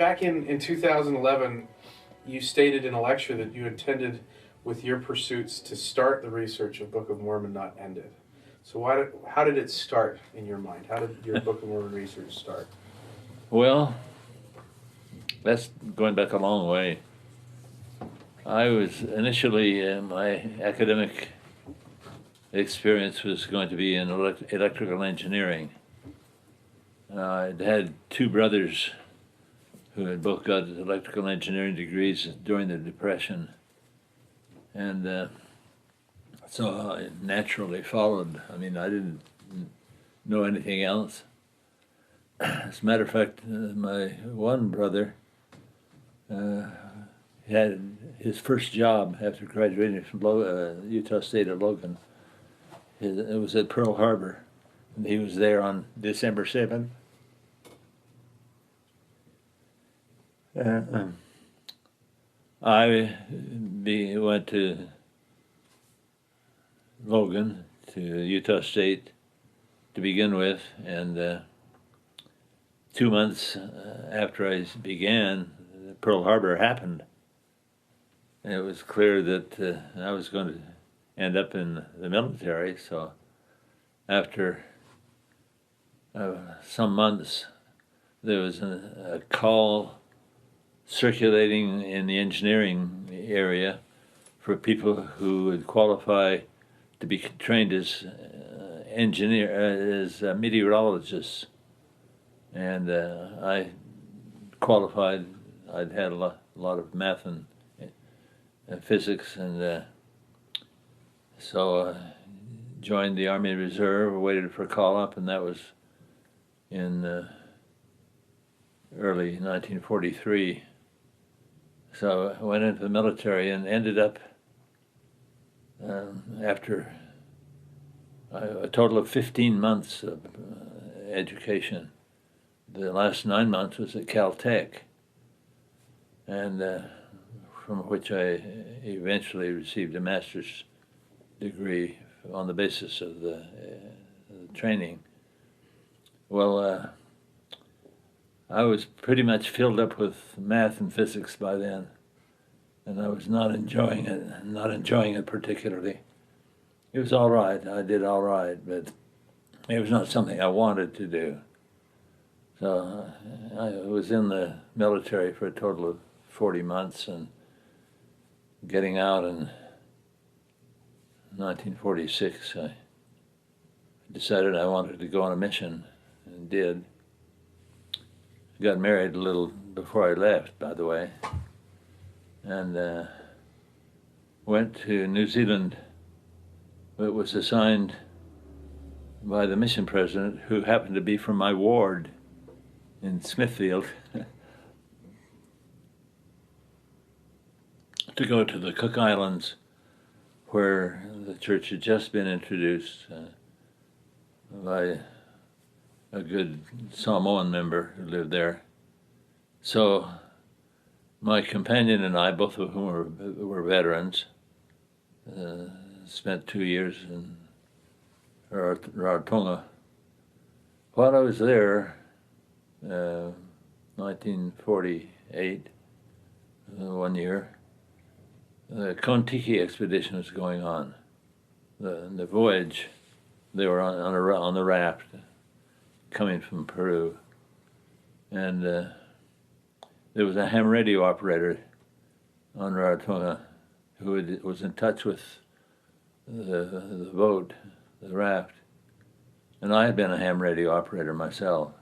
back in 2011, you stated in a lecture that you intended, with your pursuits, to start the research of Book of Mormon, not end it. So how did it start in your mind? How did your Book of Mormon research start? Well, that's going back a long way. I was initially, my academic experience was going to be in electrical engineering. I'd had two brothers who had both got electrical engineering degrees during the Depression. And so I naturally followed. I mean, I didn't know anything else. As a matter of fact, my one brother had his first job after graduating from Utah State at Logan. It was at Pearl Harbor, and he was there on December 7th. I went to Logan, to Utah State to begin with, and 2 months after I began, Pearl Harbor happened. And it was clear that I was going to end up in the military, so after some months, there was a call circulating in the engineering area for people who would qualify to be trained as meteorologists, and I qualified. I'd had a lot of math and physics, and so joined the Army Reserve, waited for a call up, and that was in early 1943. So I went into the military and ended up, after a total of 15 months of education. The last 9 months was at Caltech, and from which I eventually received a master's degree on the basis of the training. Well, I was pretty much filled up with math and physics by then, and I was not enjoying it particularly. It was all right, I did all right, but it was not something I wanted to do. So I was in the military for a total of 40 months, and getting out in 1946, I decided I wanted to go on a mission, and did. Got married a little before I left, by the way, and went to New Zealand. It was assigned by the mission president, who happened to be from my ward in Smithfield, to go to the Cook Islands, where the church had just been introduced by a good Samoan member who lived there. So my companion and I, both of whom were veterans, spent 2 years in Rarotonga. While I was there, 1948, 1 year, the Kon-Tiki expedition was going on. The voyage, they were on the raft coming from Peru, and there was a ham radio operator on Rarotonga who was in touch with the boat, the raft, and I had been a ham radio operator myself,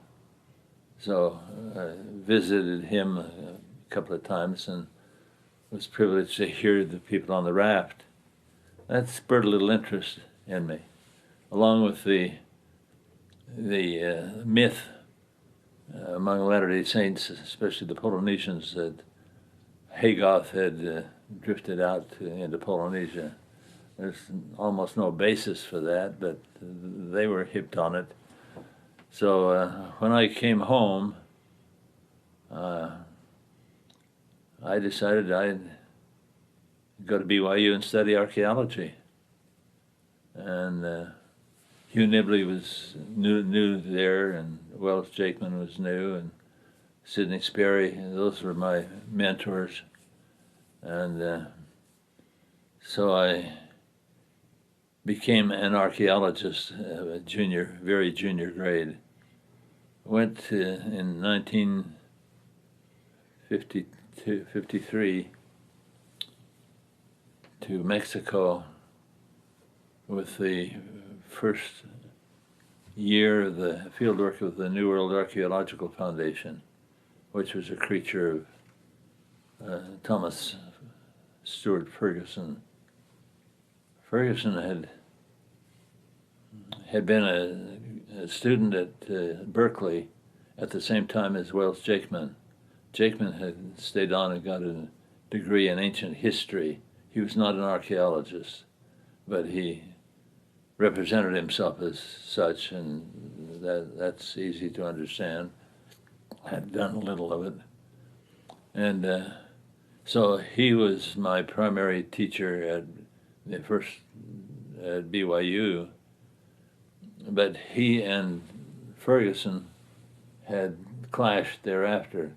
so I visited him a couple of times and was privileged to hear the people on the raft. That spurred a little interest in me, along with the myth among Latter-day Saints, especially the Polynesians, that Haygoth had drifted out into Polynesia. There's almost no basis for that, but they were hipped on it. So when I came home, I decided I'd go to BYU and study archaeology. And Hugh Nibley was new there, and Wells Jakeman was new, and Sidney Sperry. Those were my mentors. And so I became an archaeologist, very junior grade. Went in 1953 to Mexico with the first year of the fieldwork of the New World Archaeological Foundation, which was a creature of Thomas Stewart Ferguson. Ferguson had been a student at Berkeley at the same time as Wells Jakeman. Jakeman had stayed on and got a degree in ancient history. He was not an archaeologist, but he represented himself as such, and that's easy to understand. I'd done a little of it. And so he was my primary teacher at BYU, but he and Ferguson had clashed thereafter.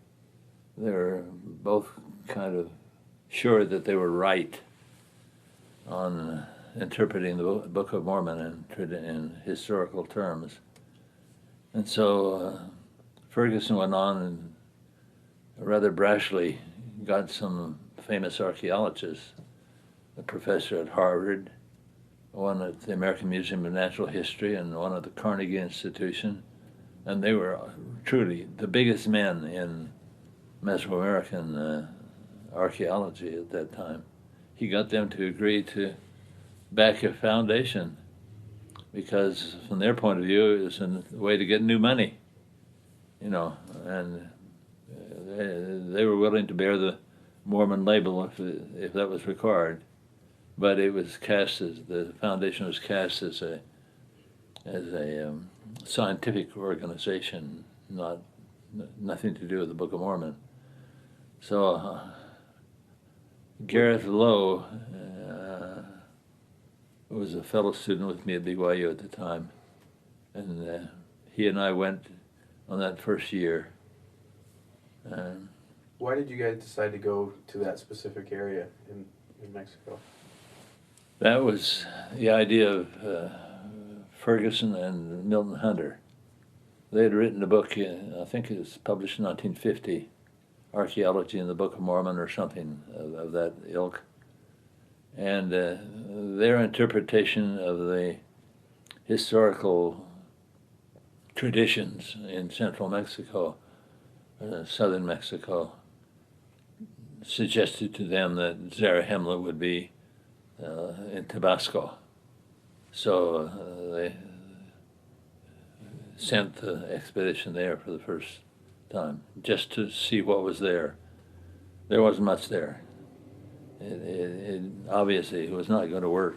They were both kind of sure that they were right on interpreting the Book of Mormon in historical terms. And so Ferguson went on and rather brashly got some famous archaeologists, a professor at Harvard, one at the American Museum of Natural History, and one at the Carnegie Institution. And they were truly the biggest men in Mesoamerican archaeology at that time. He got them to agree to back a foundation because from their point of view it was a way to get new money, and they were willing to bear the Mormon label if that was required, but it was cast as the foundation was cast as a scientific organization, nothing to do with the Book of Mormon. So Gareth Lowe was a fellow student with me at BYU at the time, and he and I went on that first year. Why did you guys decide to go to that specific area in Mexico? That was the idea of Ferguson and Milton Hunter. They had written a book, I think it was published in 1950, Archaeology in the Book of Mormon or something of that ilk. And their interpretation of the historical traditions in central Mexico, southern Mexico, suggested to them that Zarahemla would be in Tabasco. So they sent the expedition there for the first time, just to see what was there. There wasn't much there. It obviously was not going to work.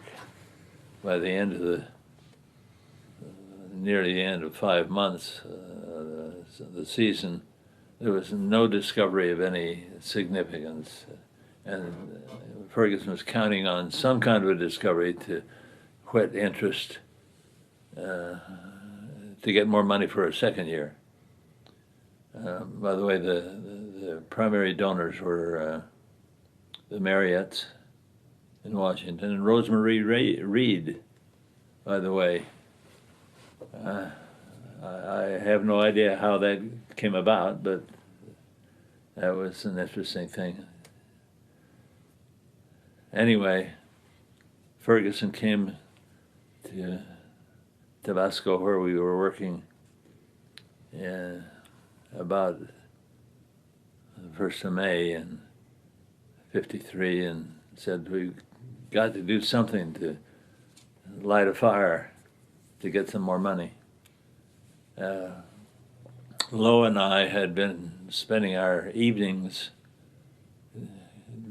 By the end of nearly the end of 5 months, the season, there was no discovery of any significance, and Ferguson was counting on some kind of a discovery to whet interest, to get more money for a second year. By the way, the primary donors were the Marriotts in Washington, and Rosemary Reed, by the way. I have no idea how that came about, but that was an interesting thing. Anyway, Ferguson came to Tabasco, where we were working, about the 1st of May in '53, and said we've got to do something to light a fire to get some more money. Lowe and I had been spending our evenings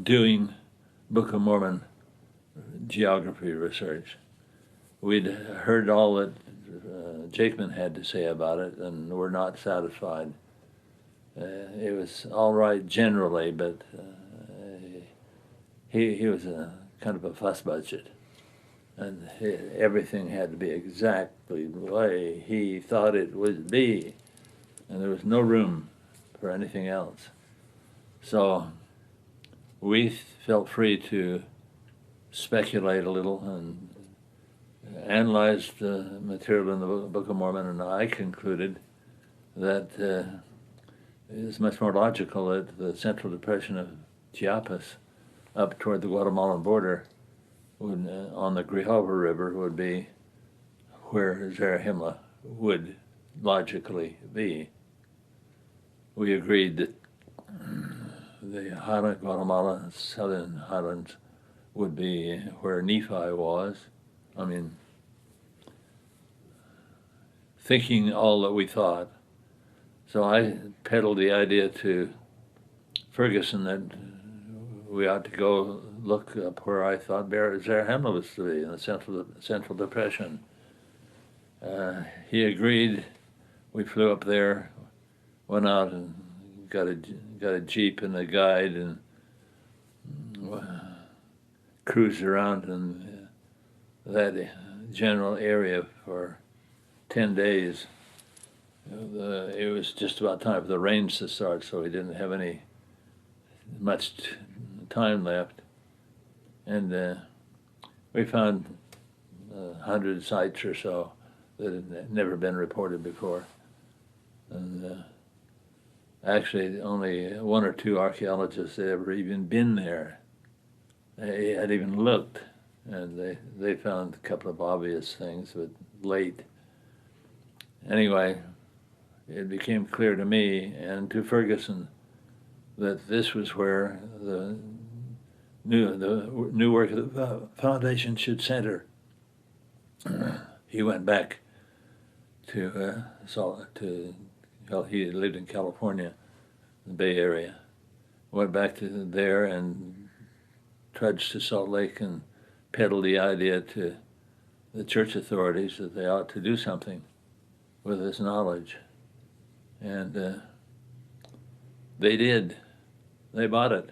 doing Book of Mormon geography research. We'd heard all that Jakeman had to say about it, and were not satisfied. It was all right generally, but he was a kind of a fuss budget, and everything had to be exactly the way he thought it would be, and there was no room for anything else. So we felt free to speculate a little and analyzed the material in the Book of Mormon, and I concluded that it is much more logical that the Central Depression of Chiapas up toward the Guatemalan border would, on the Grijalva River would be where Zarahemla would logically be. We agreed that the highland Guatemala, southern highlands, would be where Nephi was. I mean, thinking all that we thought. So I peddled the idea to Ferguson that we ought to go look up where I thought Zarahemla was to be in the Central Depression. He agreed. We flew up there, went out and got a jeep and a guide and cruised around in that general area for 10 days. It was just about time for the rains to start, so we didn't have much time left. And we found 100 sites or so that had never been reported before. And actually, only one or two archaeologists had ever even been there. They had even looked, and they found a couple of obvious things, but late. Anyway, it became clear to me and to Ferguson that this was where the new work of the foundation should center. He went back to he had lived in California, the Bay Area. Went back to there and trudged to Salt Lake and peddled the idea to the church authorities that they ought to do something with this knowledge. And they did. They bought it.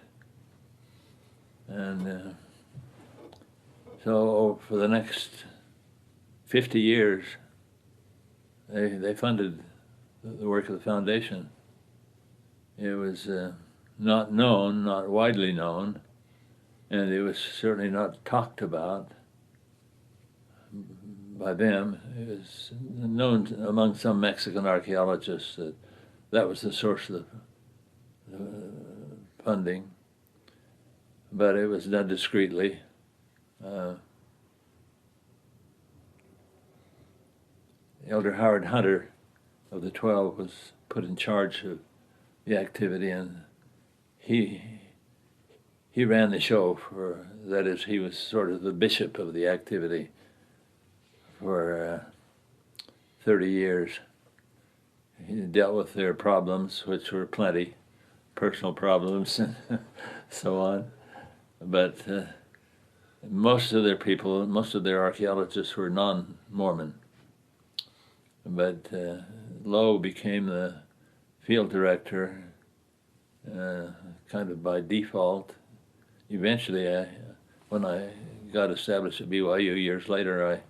And so for the next 50 years, they funded the work of the foundation. It was not known, not widely known, and it was certainly not talked about by them. It was known among some Mexican archaeologists that that was the source of the funding, but it was done discreetly. Elder Howard Hunter of the 12 was put in charge of the activity, and he ran the show for, that is, he was sort of the bishop of the activity for 30 years. He dealt with their problems, which were plenty, personal problems and so on. But most of their archaeologists were non-Mormon. But Lowe became the field director kind of by default. Eventually, when I got established at BYU years later, I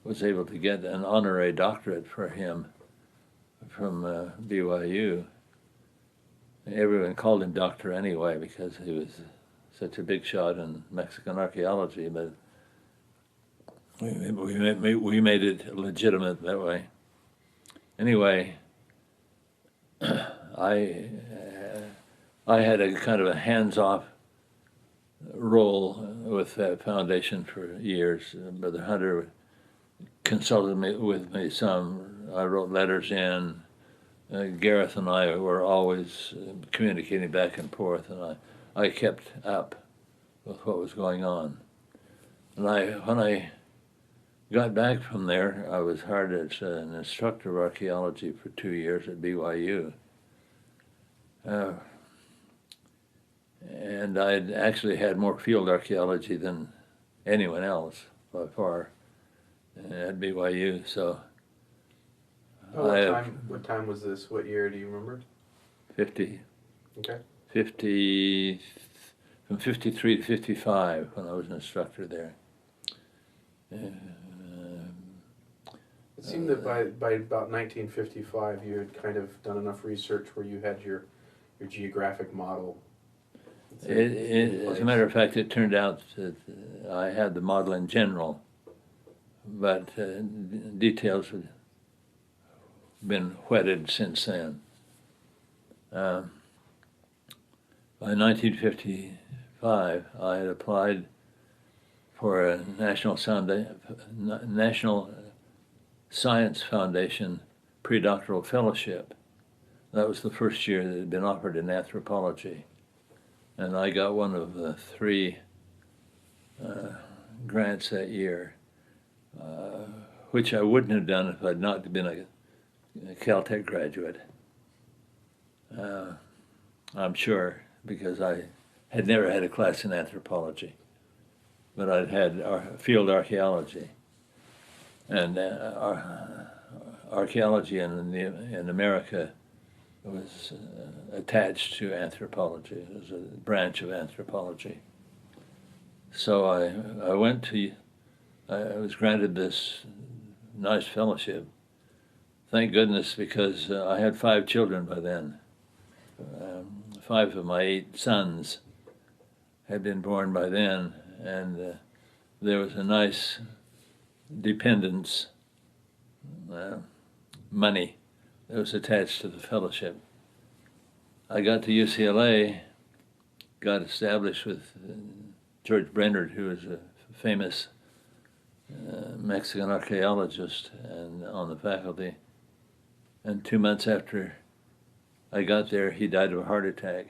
was able to get an honorary doctorate for him from BYU. Everyone called him doctor anyway because he was such a big shot in Mexican archaeology, but we made it legitimate that way. Anyway, I had a kind of a hands-off role with that foundation for years. Brother Hunter consulted with me some. I wrote letters in. Gareth and I were always communicating back and forth, and I kept up with what was going on. And when I got back from there, I was hired as an instructor of archaeology for 2 years at BYU. And I'd actually had more field archaeology than anyone else by far at BYU. So what time was this? What year do you remember? 50. Okay. 50, from 53 to 55 when I was an instructor there. It seemed that by about 1955 you had kind of done enough research where you had your your geographic model? As a matter of fact, it turned out that I had the model in general, but details have been whetted since then. By 1955, I had applied for a National Science Foundation predoctoral fellowship. That was the first year that had been offered in anthropology. And I got one of the 3 grants that year, which I wouldn't have done if I'd not been a Caltech graduate. I'm sure, because I had never had a class in anthropology, but I'd had field archaeology. And archaeology in America was attached to anthropology. It was a branch of anthropology. So I was granted this nice fellowship. Thank goodness, because I had 5 children by then. 5 of my 8 sons had been born by then, and there was a nice dependence, money that was attached to the fellowship. I got to UCLA, got established with George Brennard, who was a famous Mexican archaeologist and on the faculty. And 2 months after I got there, he died of a heart attack.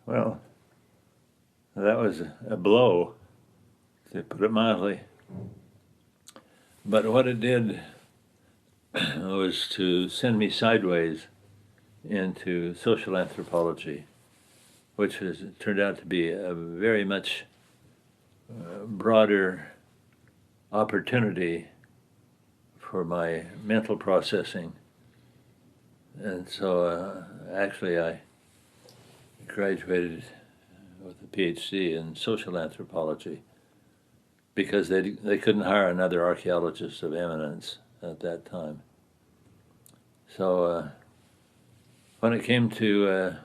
Well, that was a blow, to put it mildly. But what it did was to send me sideways into social anthropology, which has turned out to be a very much broader opportunity for my mental processing. And so actually I graduated with a PhD in social anthropology because they couldn't hire another archaeologist of eminence at that time. So when it came to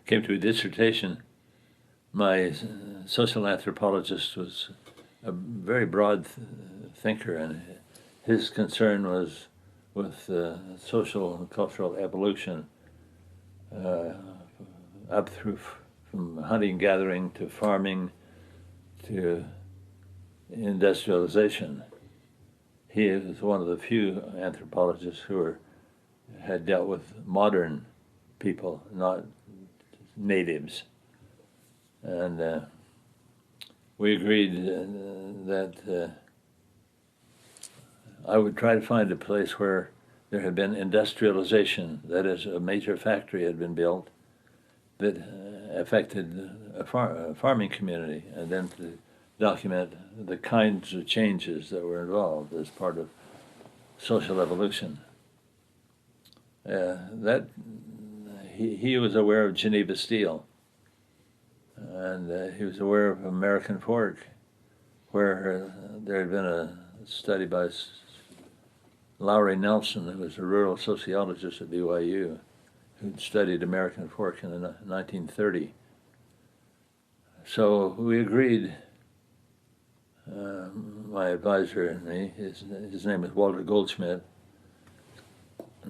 a dissertation, my social anthropologist was a very broad thinker, and his concern was with social and cultural evolution up through from hunting, gathering, to farming, to industrialization. He is one of the few anthropologists who had dealt with modern people, not natives. And we agreed that I would try to find a place where there had been industrialization, that is, a major factory had been built that affected a farming community, and then to document the kinds of changes that were involved as part of social evolution. He was aware of Geneva Steel, and he was aware of American Fork, where there had been a study by Lowry Nelson, who was a rural sociologist at BYU, who'd studied American Fork in 1930. So we agreed, my advisor and me, his name is Walter Goldschmidt,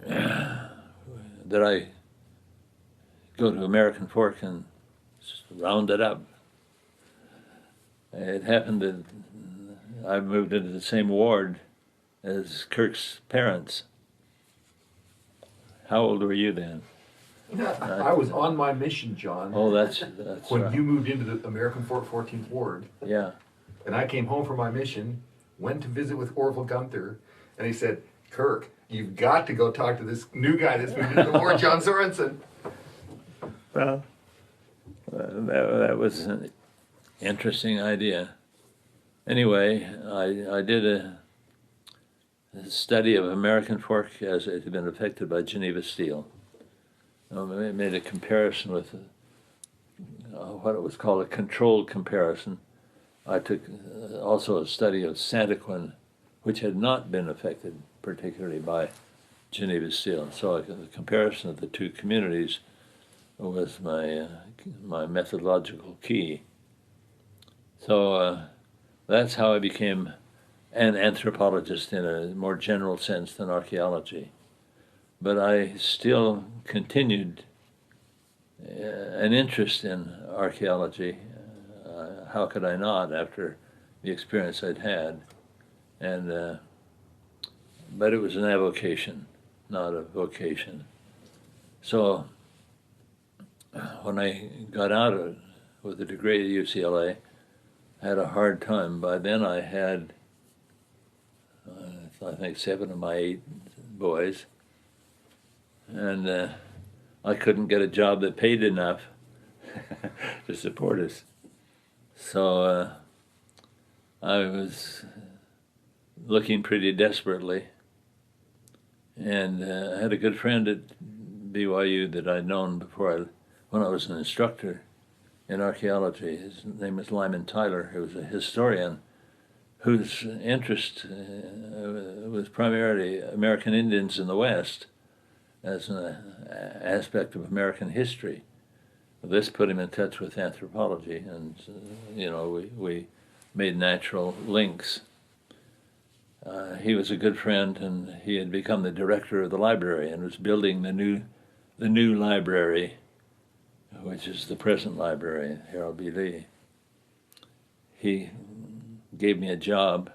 that I go to American Fork and round it up. It happened that I moved into the same ward as Kirk's parents. How old were you then? I was on my mission, John. Oh, that's when right. you moved into the American Fork 14th Ward. Yeah. And I came home from my mission, went to visit with Orville Gunther, and he said, Kirk, you've got to go talk to this new guy that's moved into the ward, John Sorenson. Well, that was an interesting idea. Anyway, I did a study of American Fork as it had been affected by Geneva Steel. I made a comparison with what it was called a controlled comparison I took also a study of Santaquin, which had not been affected particularly by Geneva Steel. So the comparison of the two communities was my methodological key. So that's how I became an anthropologist in a more general sense than archaeology. But I still continued an interest in archaeology. How could I not after the experience I'd had? And but it was an avocation, not a vocation. So when I got out with a degree at UCLA, I had a hard time. By then I had, I think, 7 of my 8 boys, and I couldn't get a job that paid enough to support us. So I was looking pretty desperately, and I had a good friend at BYU that I'd known before when I was an instructor in archaeology. His name was Lyman Tyler. He was a historian whose interest was primarily American Indians in the West as an aspect of American history. This put him in touch with anthropology, and we made natural links. He was a good friend, and he had become the director of the library and was building the new library, which is the present library, Harold B. Lee. He gave me a job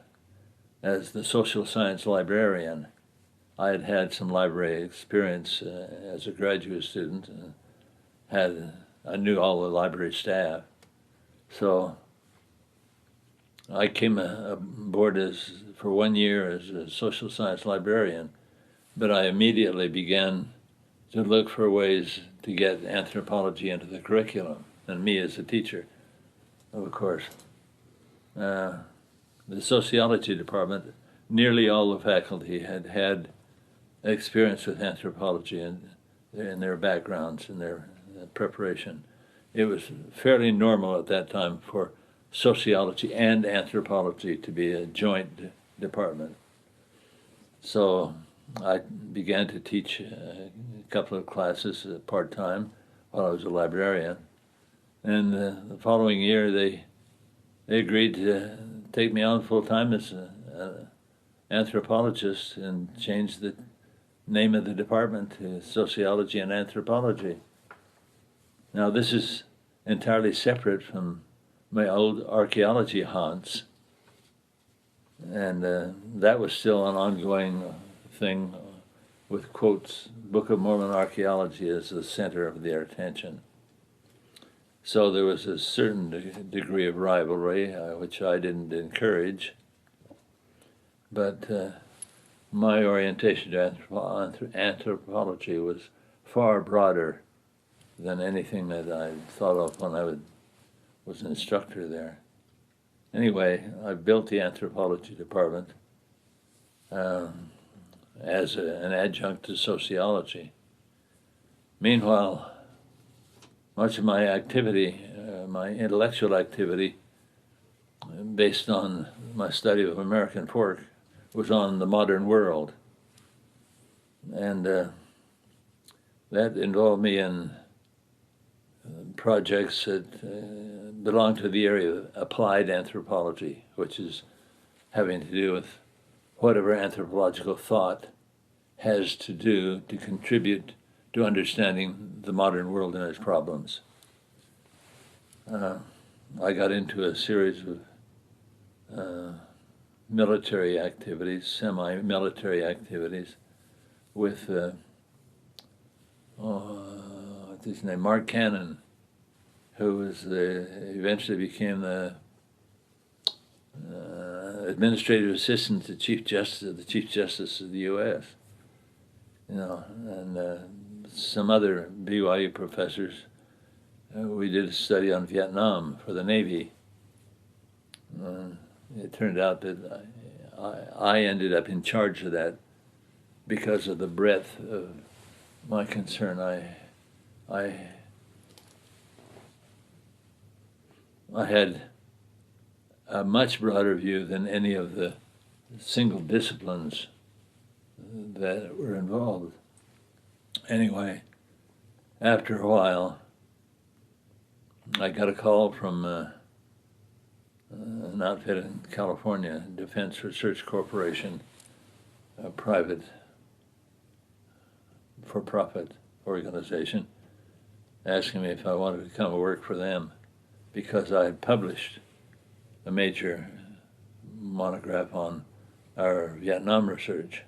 as the social science librarian. I had had some library experience as a graduate student, and I knew all the library staff. So I came aboard for 1 year as a social science librarian, but I immediately began to look for ways to get anthropology into the curriculum, and me as a teacher, of course. The sociology department, nearly all the faculty had had experience with anthropology in their backgrounds, in their preparation. It was fairly normal at that time for sociology and anthropology to be a joint department. So I began to teach a couple of classes part-time while I was a librarian. And the following year, they agreed to take me on full-time as an anthropologist and change the name of the department to Sociology and Anthropology. Now, this is entirely separate from my old archaeology haunts, and that was still an ongoing thing with quotes, Book of Mormon archaeology as the center of their attention. So there was a certain degree of rivalry, which I didn't encourage, but my orientation to anthropology was far broader than anything that I thought of when I was an instructor there. Anyway, I built the anthropology department as an adjunct to sociology. Meanwhile, much of my activity, my intellectual activity, based on my study of American folk, was on the modern world. And that involved me in projects that belong to the area of applied anthropology, which is having to do with whatever anthropological thought has to do to contribute to understanding the modern world and its problems. I got into a series of military activities, semi-military activities, with what's his name, Mark Cannon, who was eventually became the administrative assistant to the Chief Justice of the U.S. And some other BYU professors. We did a study on Vietnam for the Navy. It turned out that I ended up in charge of that because of the breadth of my concern. I had a much broader view than any of the single disciplines that were involved. Anyway, after a while, I got a call from an outfit in California, Defense Research Corporation, a private, for-profit organization, asking me if I wanted to come and work for them because I had published a major monograph on our Vietnam research.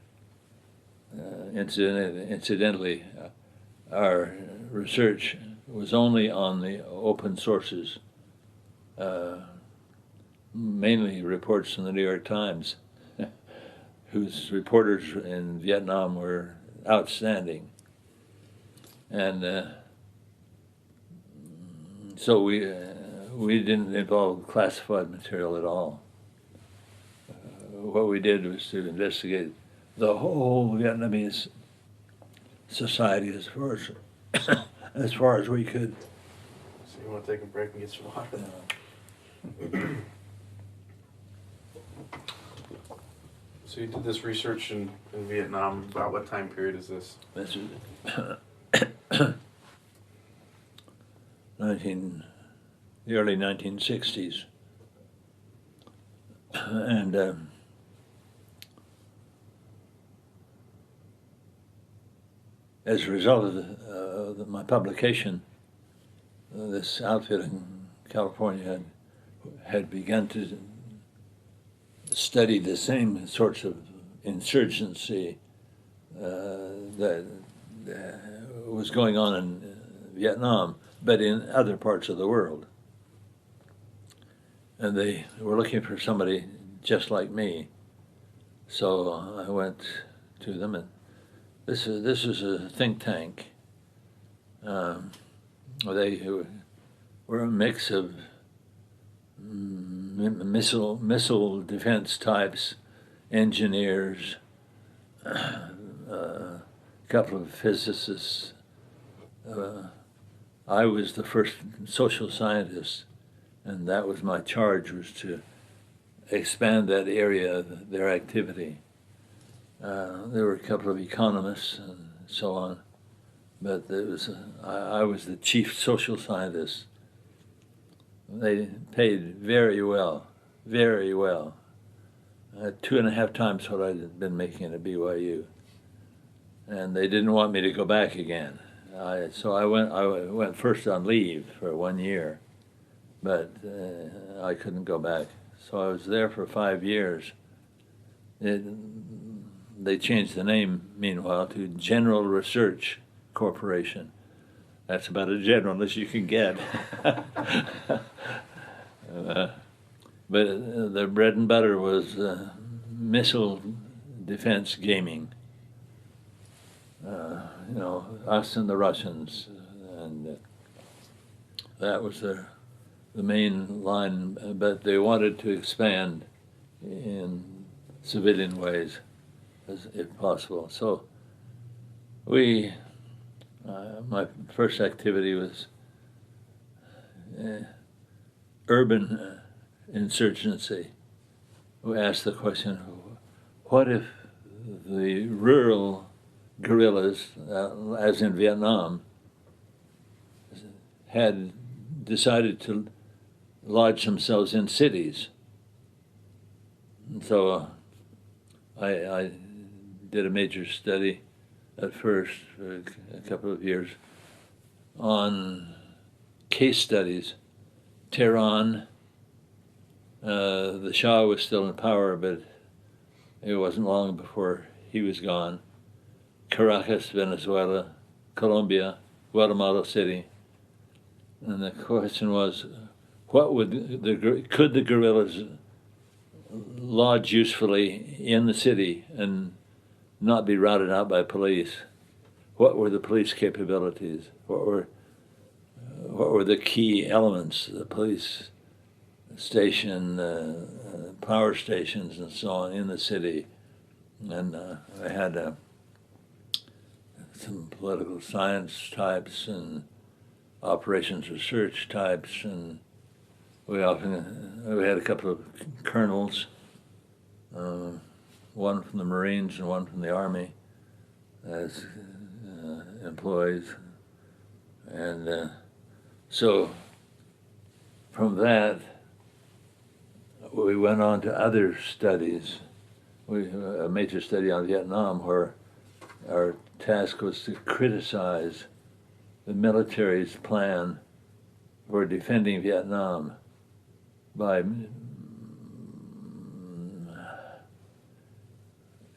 Incidentally, our research was only on the open sources, mainly reports from the New York Times, whose reporters in Vietnam were outstanding. And so we didn't involve classified material at all. What we did was to investigate the whole Vietnamese society as far as we could. So you want to take a break and get some water? So you did this research in Vietnam. About what time period is this? This is the early 1960s, and as a result of my publication, this outfit in California had begun to study the same sorts of insurgency that was going on in Vietnam, but in other parts of the world. And they were looking for somebody just like me. So I went to them, and this is a think tank. They were a mix of missile defense types, engineers, a couple of physicists. I was the first social scientist, and that was my charge, was to expand that area of their activity. There were a couple of economists and so on, but I was the chief social scientist. They paid very well, very well. 2.5 times what I'd been making at BYU. And they didn't want me to go back again. So I went first on leave for 1 year, but I couldn't go back. So I was there for 5 years. They changed the name, meanwhile, to General Research Corporation. That's about as general as you can get. But the bread and butter was missile defense gaming. Us and the Russians, and that was the main line. But they wanted to expand in civilian ways, if possible. So my first activity was urban insurgency. We asked the question, what if the rural guerrillas, as in Vietnam, had decided to lodge themselves in cities? And so I did a major study at first for a couple of years on case studies. Tehran, the Shah was still in power, but it wasn't long before he was gone. Caracas, Venezuela, Colombia, Guatemala City. And the question was, could the guerrillas lodge usefully in the city and not be routed out by police? What were the police capabilities? What were the key elements? The police station, power stations, and so on in the city. And I had some political science types and operations research types and we had a couple of colonels, one from the Marines and one from the Army, as employees, and so from that we went on to other studies. A major study on Vietnam, where our task was to criticize the military's plan for defending Vietnam by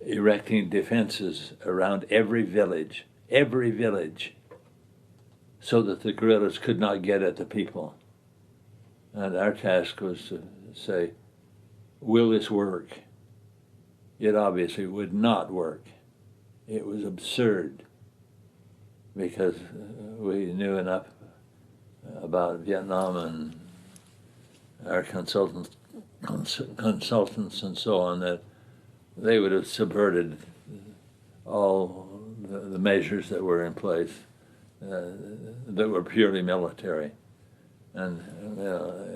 erecting defenses around every village, so that the guerrillas could not get at the people. And our task was to say, will this work? It obviously would not work. It was absurd, because we knew enough about Vietnam and our consultants and so on that they would have subverted all the measures that were in place that were purely military. And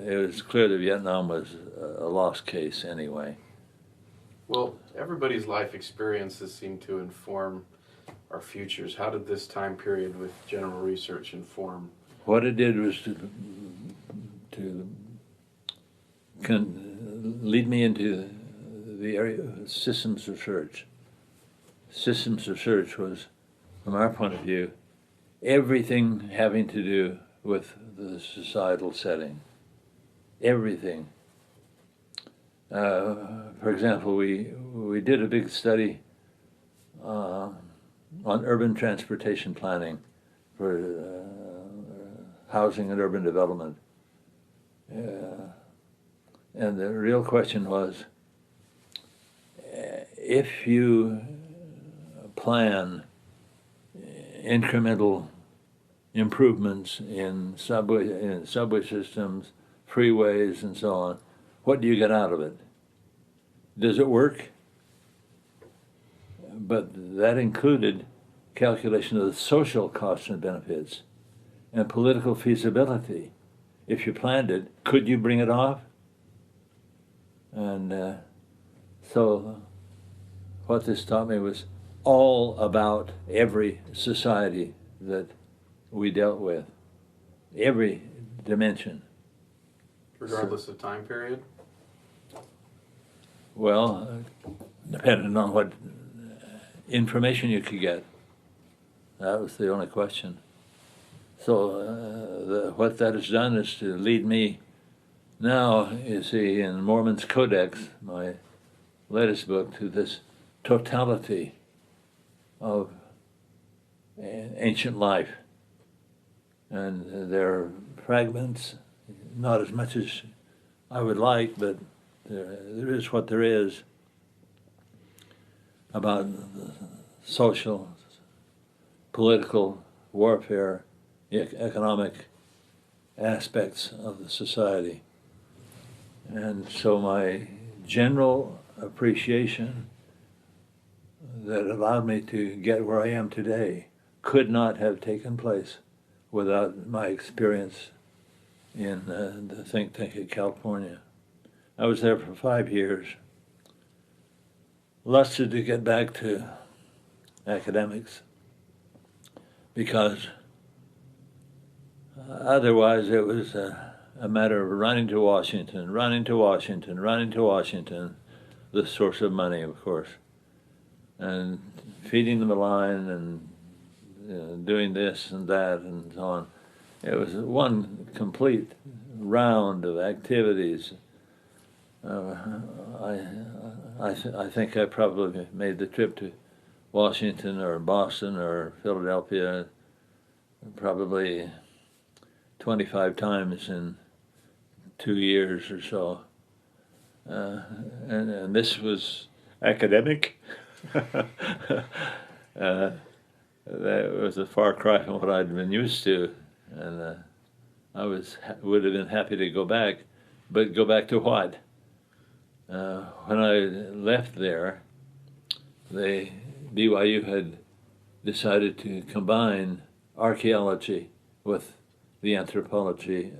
it was clear that Vietnam was a lost case anyway. Well, everybody's life experiences seem to inform our futures. How did this time period with general research inform? What it did was to lead me into the area of systems research. Systems research was, from our point of view, everything having to do with the societal setting. Everything. For example, we did a big study on urban transportation planning for housing and urban development. And the real question was, if you plan incremental improvements in subway systems, freeways, and so on, what do you get out of it? Does it work? But that included calculation of the social costs and benefits and political feasibility. If you planned it, could you bring it off? And so what this taught me was all about every society that we dealt with, every dimension. Regardless of time period? Well, depending on what information you could get. That was the only question. So what that has done is to lead me now, you see, in Mormons Codex, my latest book, to this totality of ancient life. And there are fragments, not as much as I would like, but there is what there is about social, political, warfare, economic aspects of the society. And so my general appreciation that allowed me to get where I am today could not have taken place without my experience in the think tank in California. I was there for 5 years, lusted to get back to academics, because otherwise it was a matter of running to Washington, the source of money, of course, and feeding them a line and doing this and that and so on. It was one complete round of activities. I think I probably made the trip to Washington or Boston or Philadelphia probably 25 times in 2 years or so. And this was academic. That was a far cry from what I'd been used to, and I would have been happy to go back, but go back to what? When I left there, BYU had decided to combine archaeology with the anthropology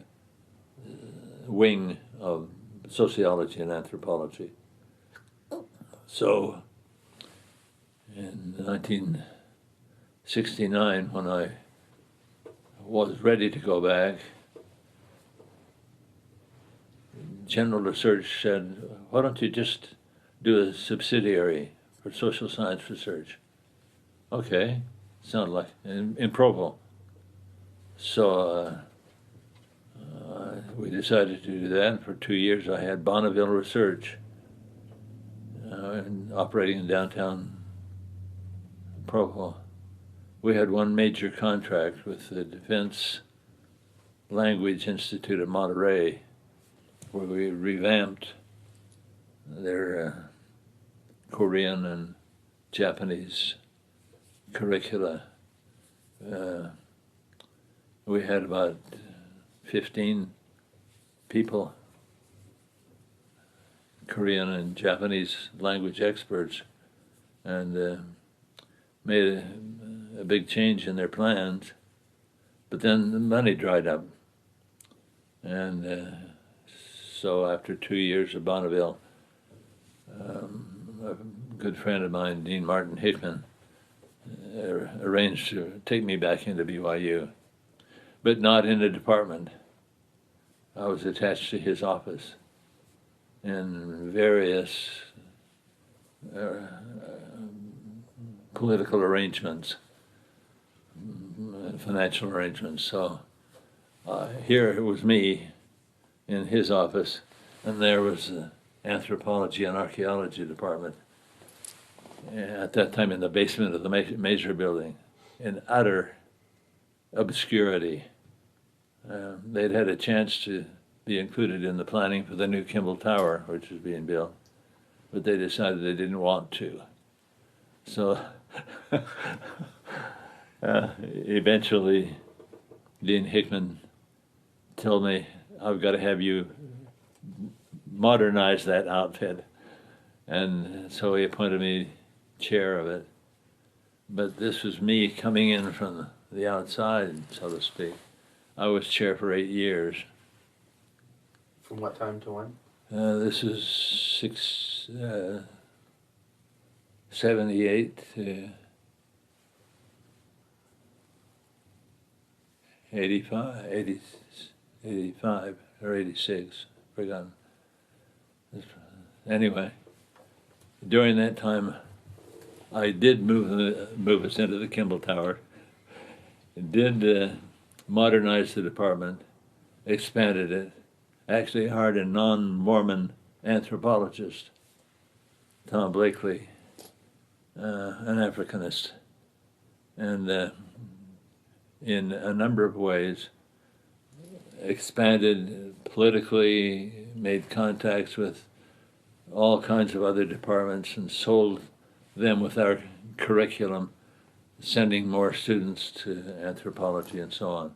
wing of sociology and anthropology. So in 1969, when I was ready to go back, General Research said, why don't you just do a subsidiary for social science research? Okay, sounded like in Provo. So we decided to do that, and for 2 years I had Bonneville Research operating in downtown Provo. We had one major contract with the Defense Language Institute of Monterey, where we revamped their Korean and Japanese curricula. We had about 15 people, Korean and Japanese language experts, and made a big change in their plans. But then the money dried up. And so after 2 years of Bonneville, a good friend of mine, Dean Martin Hickman, arranged to take me back into BYU, but not in a department. I was attached to his office in various political arrangements, financial arrangements. So here it was me in his office, and there was the Anthropology and Archaeology Department, at that time in the basement of the Major building, in utter obscurity. They'd had a chance to be included in the planning for the new Kimball Tower, which was being built, but they decided they didn't want to. So eventually Dean Hickman told me, I've got to have you modernize that outfit. And so he appointed me chair of it. But this was me coming in from the outside, so to speak. I was chair for 8 years. From what time to when? This is 78 to 85 or 86, forgotten. Anyway, during that time, I did move us into the Kimball Tower, did modernize the department, expanded it, actually hired a non-Mormon anthropologist, Tom Blakely, an Africanist, and in a number of ways expanded politically, made contacts with all kinds of other departments, and sold them with our curriculum, sending more students to anthropology and so on.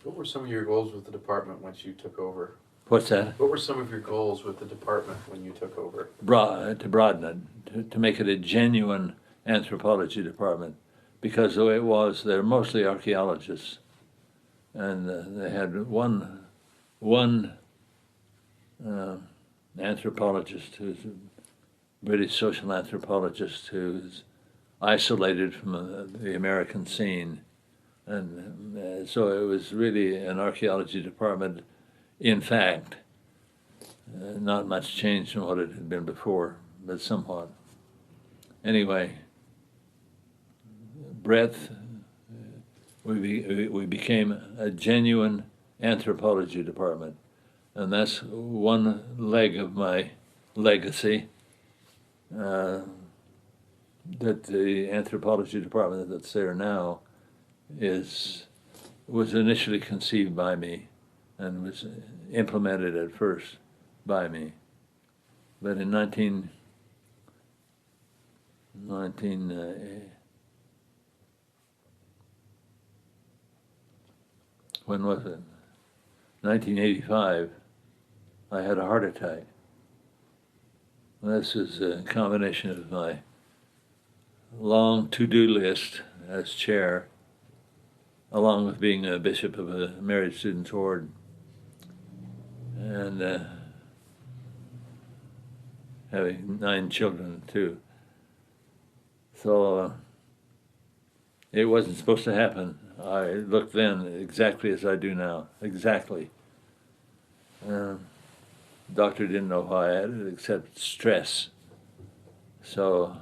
What were some of your goals with the department once you took over? What's that? What were some of your goals with the department when you took over? To broaden it, to make it a genuine anthropology department, because the way it was, they're mostly archaeologists, and they had one anthropologist who's a British social anthropologist who's isolated from the American scene, and so it was really an archaeology department. In fact, not much changed from what it had been before, but somewhat. Anyway, breadth, we became a genuine anthropology department, and that's one leg of my legacy, that the anthropology department that's there now was initially conceived by me and was implemented at first by me. But in when was it? 1985, I had a heart attack. This is a combination of my long to-do list as chair, along with being a bishop of a married students' ward, and having 9 children too. So it wasn't supposed to happen. I looked then exactly as I do now, exactly. Doctor didn't know why I had it except stress. So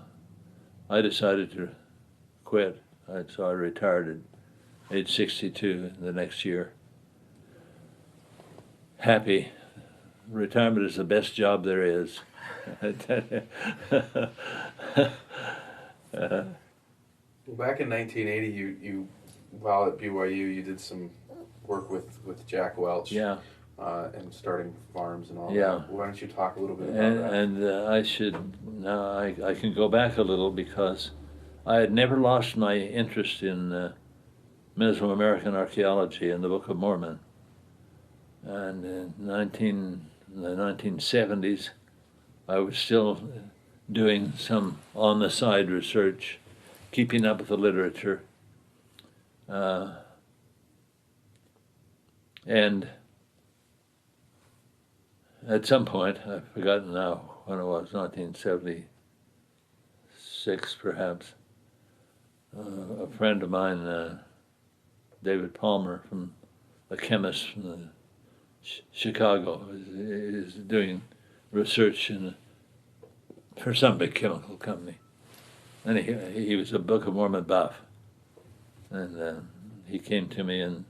I decided to quit. So I retired at age 62 the next year. Happy. Retirement is the best job there is. Well, back in 1980, you while at BYU, you did some work with Jack Welch. Yeah. And starting farms and all Yeah. that. Why don't you talk a little bit about that? And I should, now I can go back a little because I had never lost my interest in Mesoamerican archaeology and the Book of Mormon. And in the 1970s, I was still doing some on-the-side research, keeping up with the literature. And at some point, I've forgotten now when it was, 1976 perhaps, a friend of mine, David Palmer, a chemist from Chicago, is doing research for some big chemical company. And he was a Book of Mormon buff. And he came to me and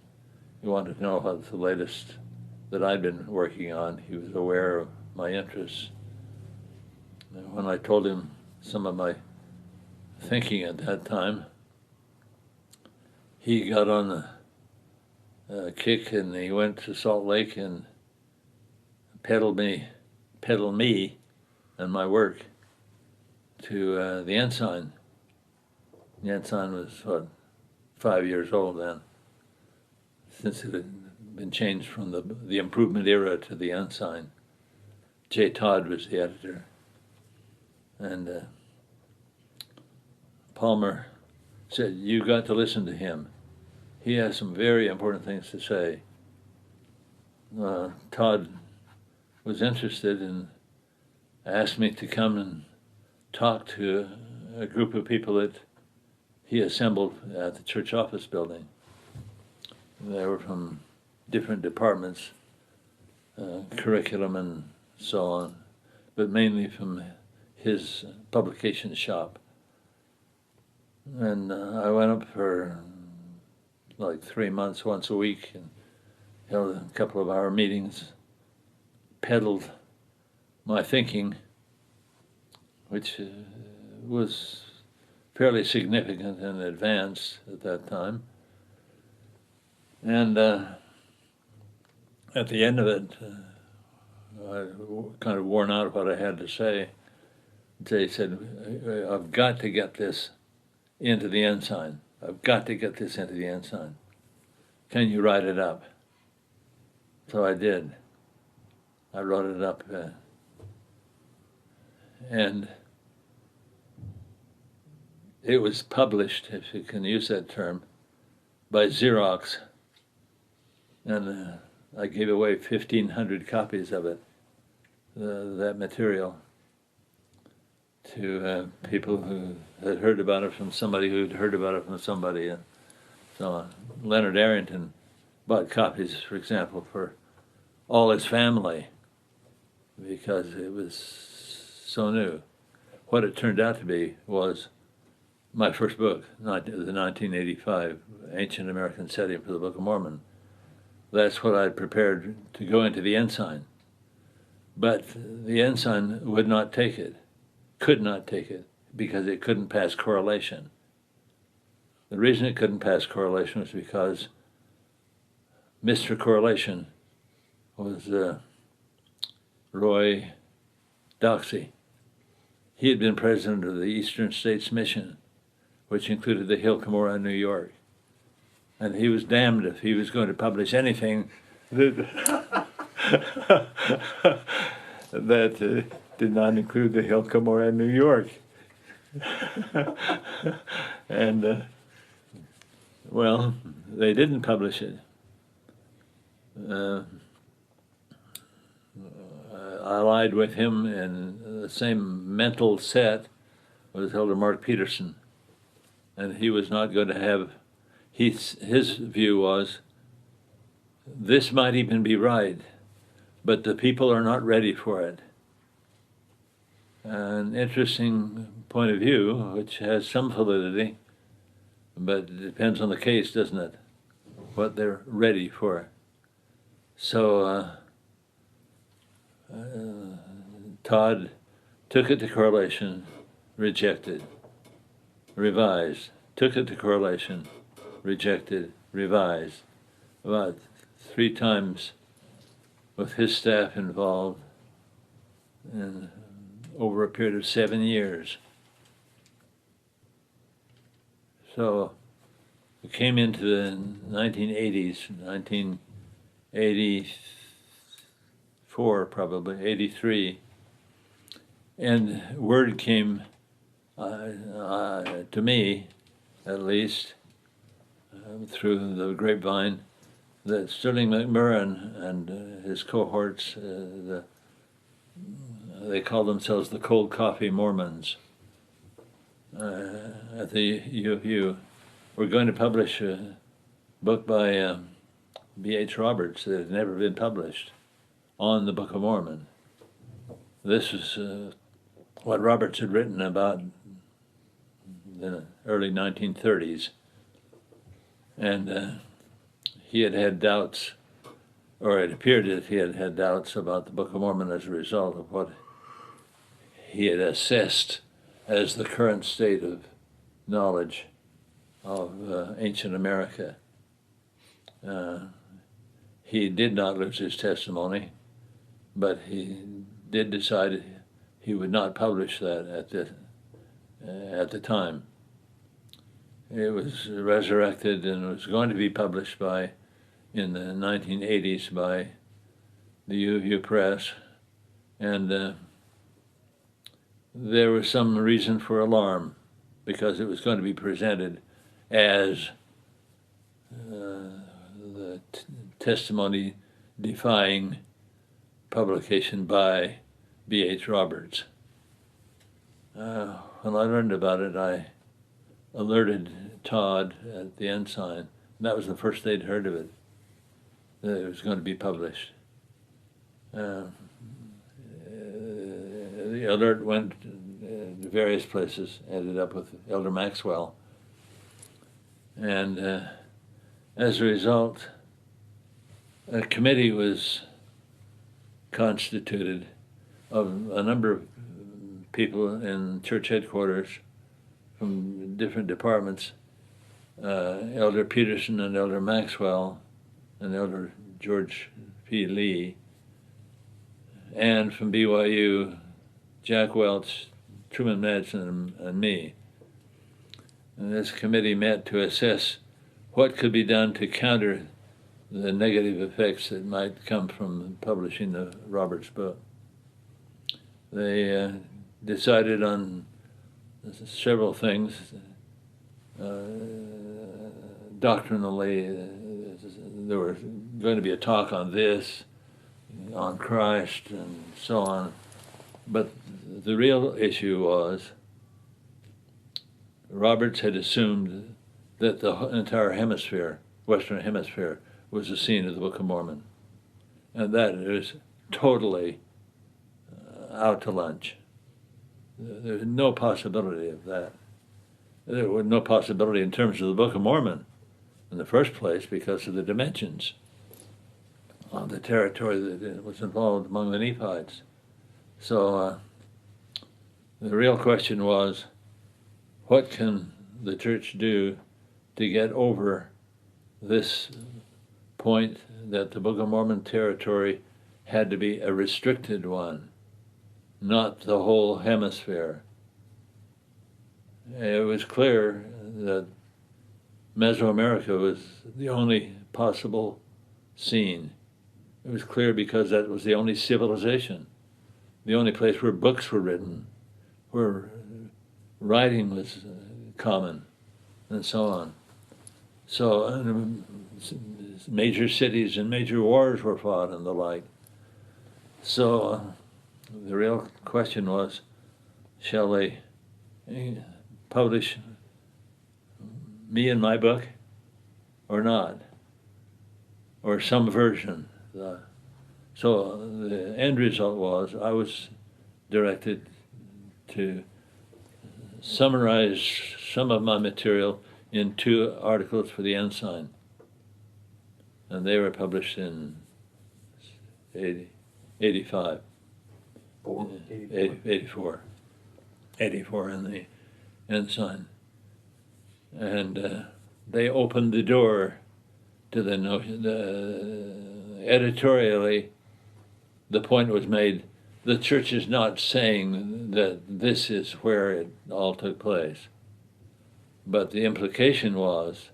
he wanted to know what the latest that I'd been working on. He was aware of my interests. And when I told him some of my thinking at that time, he got on a kick and he went to Salt Lake and peddled me and my work to the Ensign. The Ensign was, 5 years old then, since it had been changed from the improvement era to the Ensign. J. Todd was the editor. And Palmer said, "You got to listen to him. He has some very important things to say." Todd was interested and asked me to come and talk to a group of people that he assembled at the church office building. They were from different departments, curriculum and so on, but mainly from his publication shop. And I went up for like 3 months, once a week, and held a couple of hour meetings, peddled my thinking, which was fairly significant and advanced at that time. And at the end of it, I kind of worn out what I had to say. They said, "I've got to get this into the Ensign. I've got to get this into the Ensign. Can you write it up?" So I did. I wrote it up, and it was published, if you can use that term, by Xerox. And I gave away 1,500 copies of it, that material, to people who had heard about it from somebody who'd heard about it from somebody, and so on. Leonard Arrington bought copies, for example, for all his family because it was so new. What it turned out to be was my first book, the 1985 Ancient American Setting for the Book of Mormon. That's what I'd prepared to go into the Ensign. But the Ensign would not take it, could not take it, because it couldn't pass correlation. The reason it couldn't pass correlation was because Mr. Correlation was Roy Doxey. He had been president of the Eastern States Mission, which included the Hill Cumorah in New York. And he was damned if he was going to publish anything that, that did not include the Hill Cumorah in New York. And, well, they didn't publish it. allied with him in the same mental set was Elder Mark Peterson. And he was not going to have, his view was, this might even be right, but the people are not ready for it. An interesting point of view, which has some validity, but it depends on the case, doesn't it? What they're ready for. So Todd took it to correlation, rejected, revised, took it to correlation, rejected, revised, about 3 times with his staff involved, and over a period of 7 years. So we came into the 1980s, 1984 probably, 83, and word came to me, at least, through the grapevine, that Sterling McMurrin and his cohorts, they call themselves the Cold Coffee Mormons, at the U of U, were going to publish a book by B.H. Roberts that had never been published on the Book of Mormon. This was what Roberts had written about the early 1930s, and he had had doubts, or it appeared that he had had doubts about the Book of Mormon as a result of what he had assessed as the current state of knowledge of ancient America. He did not lose his testimony, but he did decide he would not publish that at the time. It was resurrected and was going to be published in the 1980s by the U of U Press, and there was some reason for alarm because it was going to be presented as the testimony defying publication by B.H. Roberts. When I learned about it, I alerted Todd at the Ensign, and that was the first they'd heard of it, that it was going to be published. The alert went to various places, ended up with Elder Maxwell, and as a result, a committee was constituted of a number of people in church headquarters from different departments, Elder Peterson and Elder Maxwell and Elder George P. Lee, and from BYU, Jack Welch, Truman Madsen, and me. And this committee met to assess what could be done to counter the negative effects that might come from publishing the Roberts book. They decided on several things. Doctrinally, there was going to be a talk on this, on Christ, and so on. But the real issue was Roberts had assumed that the entire hemisphere, Western Hemisphere, was the scene of the Book of Mormon. And that is totally out to lunch. There's no possibility of that. There was no possibility in terms of the Book of Mormon in the first place because of the dimensions of the territory that was involved among the Nephites. So the real question was, what can the church do to get over this point that the Book of Mormon territory had to be a restricted one, not the whole hemisphere? It was clear that Mesoamerica was the only possible scene. It was clear because that was the only civilization, the only place where books were written, where writing was common, and so on. So major cities and major wars were fought and the like. So the real question was, shall they publish me and my book or not, or some version? So the end result was I was directed to summarize some of my material in 2 articles for the Ensign, and they were published in 85. 84 in the Ensign, and they opened the door to the notion. Editorially, the point was made: the church is not saying that this is where it all took place, but the implication was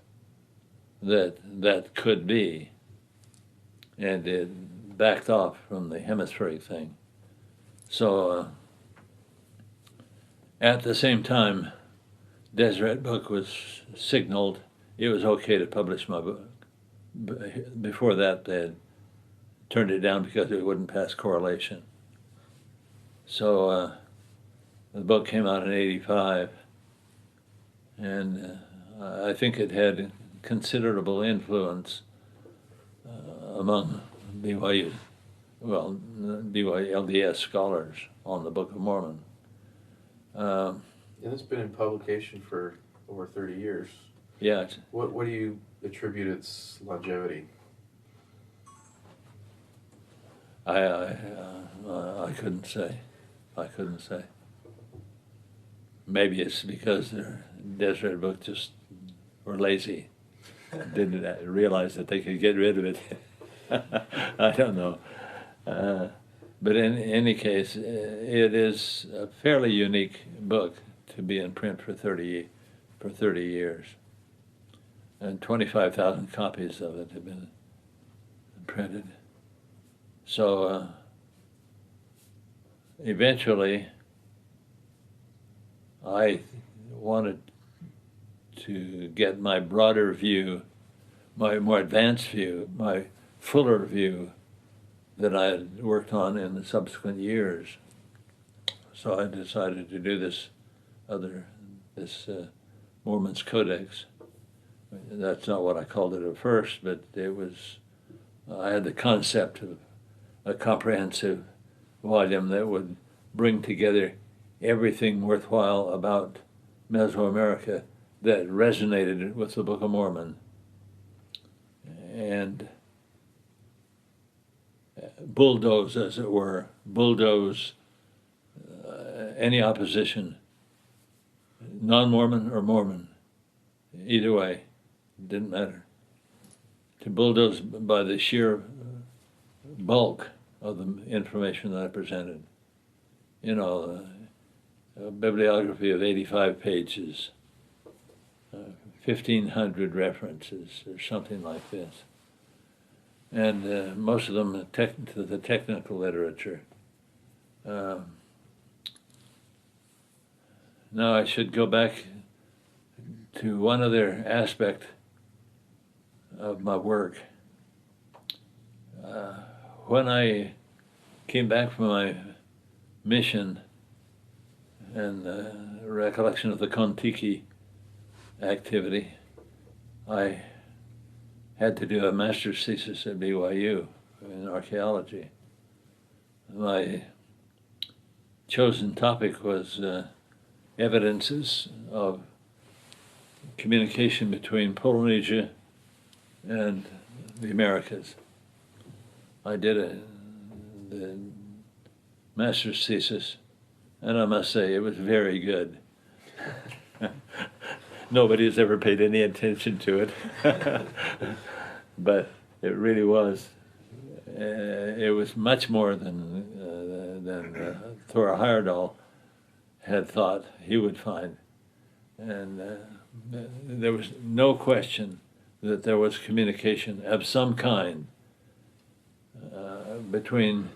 that that could be, and it backed off from the hemispheric thing. So at the same time, Deseret Book was signaled it was okay to publish my book. Before that, they had turned it down because it wouldn't pass correlation. So the book came out in 85, and I think it had considerable influence among BYU LDS scholars on the Book of Mormon. And it's been in publication for over 30 years. Yeah. What do you attribute its longevity? I couldn't say. Maybe it's because their Deseret Book just were lazy, didn't realize that they could get rid of it. I don't know. But in any case, it is a fairly unique book to be in print for 30 years. And 25,000 copies of it have been printed. So eventually, I wanted to get my broader view, my more advanced view, my fuller view that I had worked on in the subsequent years. So I decided to do this Mormons Codex. That's not what I called it at first, but it was, I had the concept of a comprehensive volume that would bring together everything worthwhile about Mesoamerica that resonated with the Book of Mormon, and bulldoze, as it were, any opposition, non-Mormon or Mormon, either way, didn't matter. To bulldoze by the sheer bulk of the information that I presented. You know, a bibliography of 85 pages, 1,500 references, or something like this. And most of them to the technical literature. Now I should go back to one other aspect of my work. When I came back from my mission and the recollection of the Kon-Tiki activity, I had to do a master's thesis at BYU in archaeology. My chosen topic was evidences of communication between Polynesia and the Americas. I did the master's thesis, and I must say it was very good. Nobody has ever paid any attention to it, but it really was. It was much more than Thor Heyerdahl had thought he would find, and there was no question that there was communication of some kind between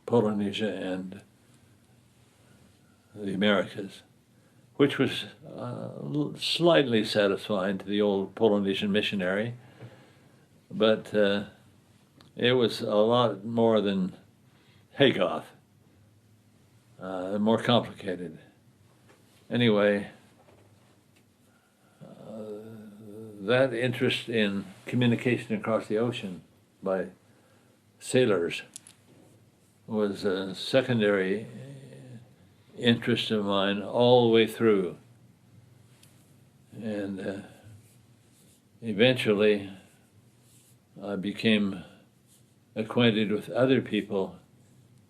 Polynesia and the Americas, which was slightly satisfying to the old Polynesian missionary, but it was a lot more than Hagoth. more complicated. Anyway, that interest in communication across the ocean by sailors was a secondary interest of mine all the way through. And eventually I became acquainted with other people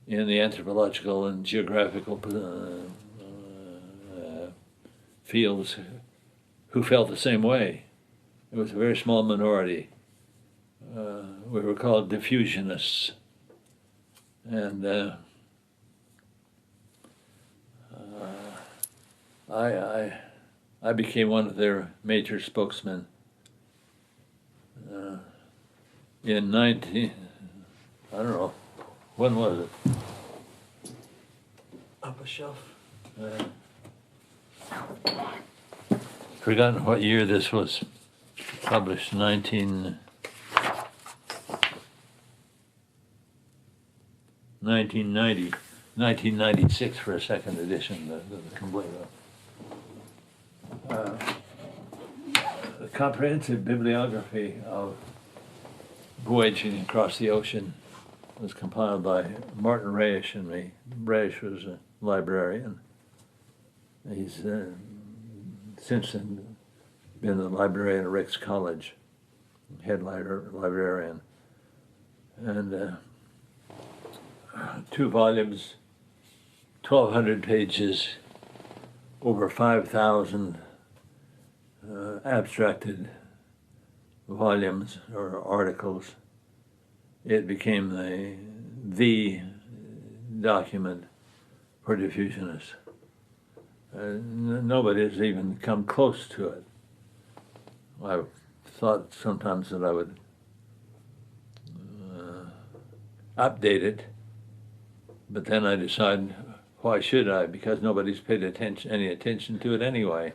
in the anthropological and geographical fields who felt the same way. It was a very small minority. We were called diffusionists. And I became one of their major spokesmen. In 19, I don't know, when was it? Up a shelf. Forgotten what year this was published, 1996 for a second edition, the Completo. A comprehensive bibliography of voyaging across the ocean was compiled by Martin Reisch and me. Reisch was a librarian. He's since then been the librarian at Ricks College, head librarian. And 2 volumes, 1,200 pages, over 5,000 abstracted volumes or articles. It became the document for diffusionists. Nobody has even come close to it. I thought sometimes that I would update it, but then I decided, why should I? Because nobody's paid any attention to it anyway,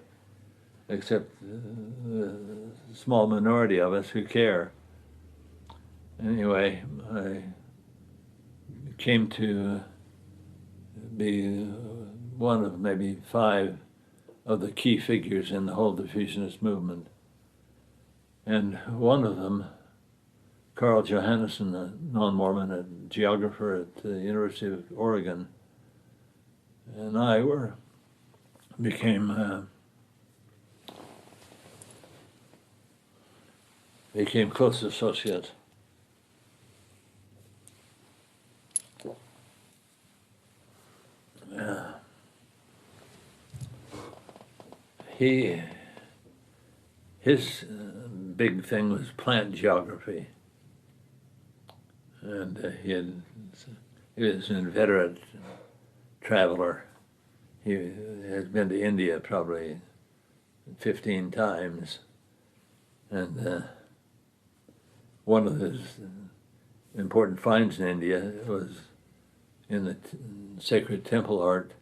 except the small minority of us who care. Anyway, I came to be one of maybe 5 of the key figures in the whole diffusionist movement. And one of them, Carl Johannesson, a non-Mormon, a geographer at the University of Oregon, and I became close associates. His big thing was plant geography, and he was an inveterate traveler. He has been to India probably 15 times, and one of his important finds in India was in the sacred temple art,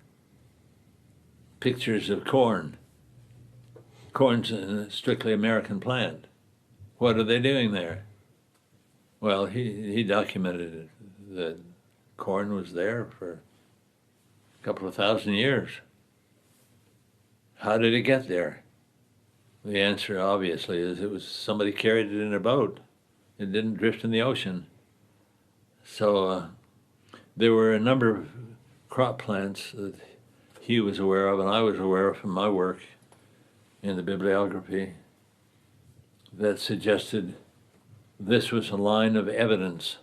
pictures of corn. Corn's a strictly American plant. What are they doing there? Well, he documented it, that corn was there for a couple of thousand years. How did it get there? The answer, obviously, is it was somebody carried it in a boat. It didn't drift in the ocean. So there were a number of crop plants that he was aware of and I was aware of from my work in the bibliography that suggested this was a line of evidence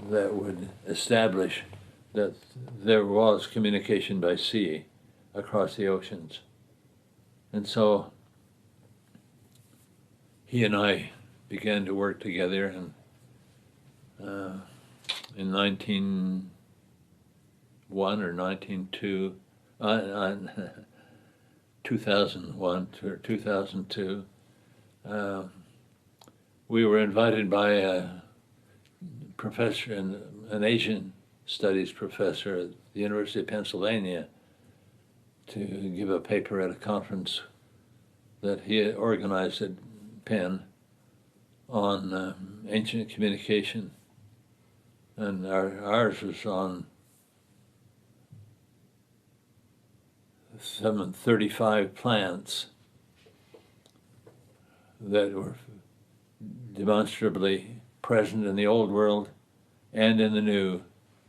that would establish that there was communication by sea across the oceans. And so he and I began to work together, and in 1901 or 1902, 2001 or 2002, we were invited by a professor, an Asian studies professor at the University of Pennsylvania, to give a paper at a conference that he had organized at Penn on ancient communication. And ours was on some 35 plants that were demonstrably present in the Old World and in the New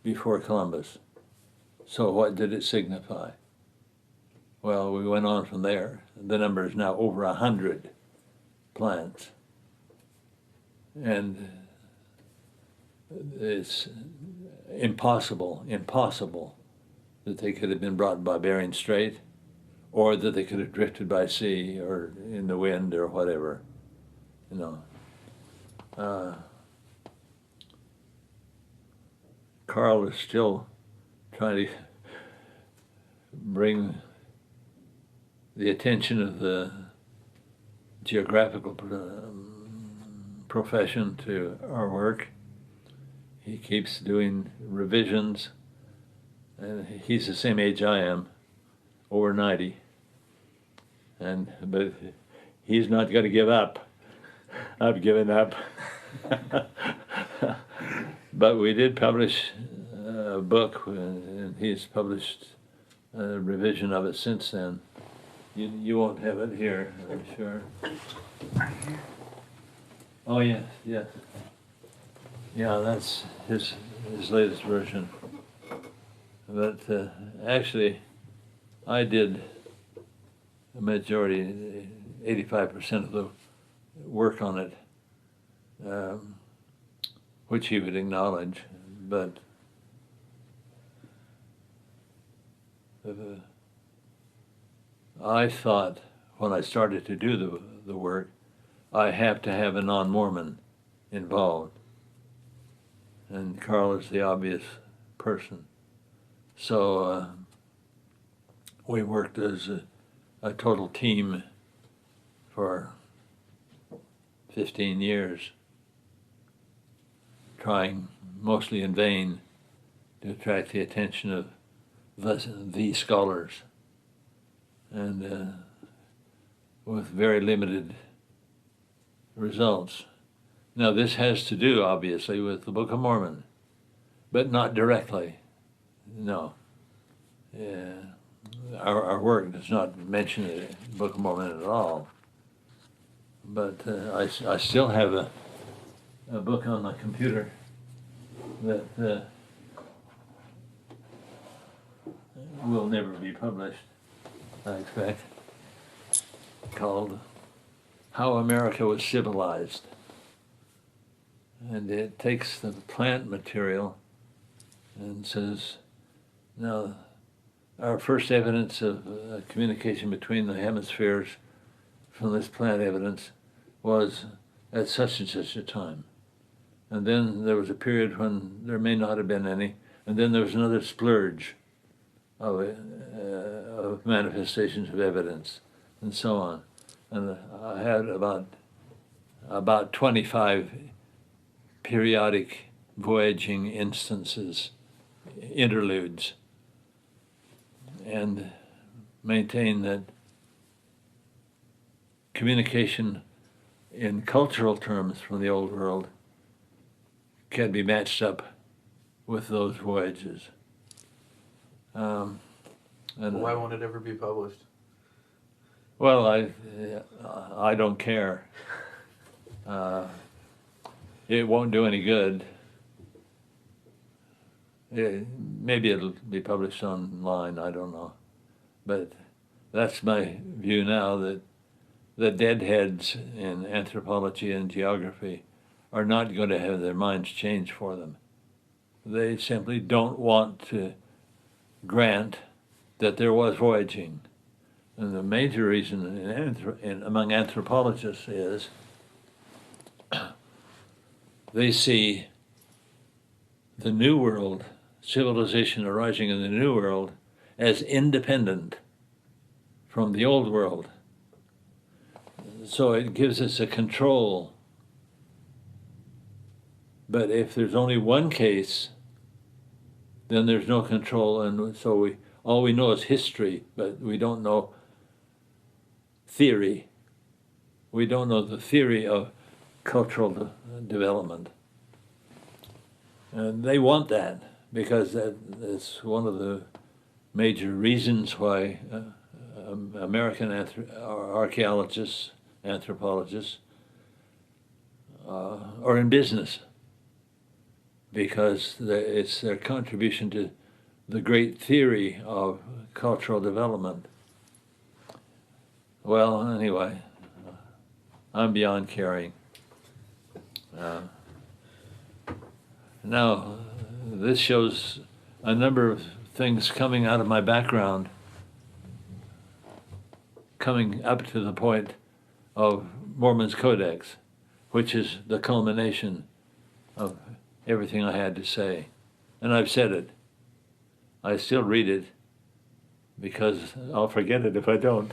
before Columbus. So what did it signify? Well, we went on from there. The number is now over 100 plants. And it's impossible that they could have been brought by Bering Strait, or that they could have drifted by sea or in the wind or whatever, you know. Carl is still trying to bring the attention of the geographical profession to our work. He keeps doing revisions, and he's the same age I am, over 90. But he's not going to give up. I've given up. But we did publish a book, and he's published a revision of it since then. You won't have it here, I'm sure. Oh yes, yes. Yeah, that's his latest version. But actually, I did the majority, 85% of the work on it, which he would acknowledge, but I thought when I started to do the work, I have to have a non-Mormon involved. And Carl is the obvious person. So we worked as a total team for 15 years, trying mostly in vain to attract the attention of the scholars, and with very limited results. Now this has to do, obviously, with the Book of Mormon, but not directly, no. Our work does not mention the Book of Mormon at all, but I still have a book on my computer that will never be published, I expect, called How America Was Civilized. And it takes the plant material and says, now, our first evidence of communication between the hemispheres from this plant evidence was at such and such a time. And then there was a period when there may not have been any, and then there was another splurge of manifestations of evidence, and so on. And I had about 25 periodic voyaging instances, interludes, and maintain that communication in cultural terms from the Old World can be matched up with those voyages. And why won't it ever be published? Well, I don't care. It won't do any good. Maybe it'll be published online, I don't know. But that's my view now, that the deadheads in anthropology and geography are not going to have their minds changed for them. They simply don't want to grant that there was voyaging. And the major reason among anthropologists is they see the New World, civilization arising in the New World, as independent from the Old World. So it gives us a control. But if there's only one case, then there's no control, and so all we know is history, but we don't know theory. We don't know the theory of cultural development. And they want that, because that's one of the major reasons why American archaeologists, anthropologists, are in business because it's their contribution to the great theory of cultural development. Well, anyway, I'm beyond caring. Now, this shows a number of things coming out of my background, coming up to the point of Mormons Codex, which is the culmination of everything I had to say. And I've said it. I still read it because I'll forget it if I don't.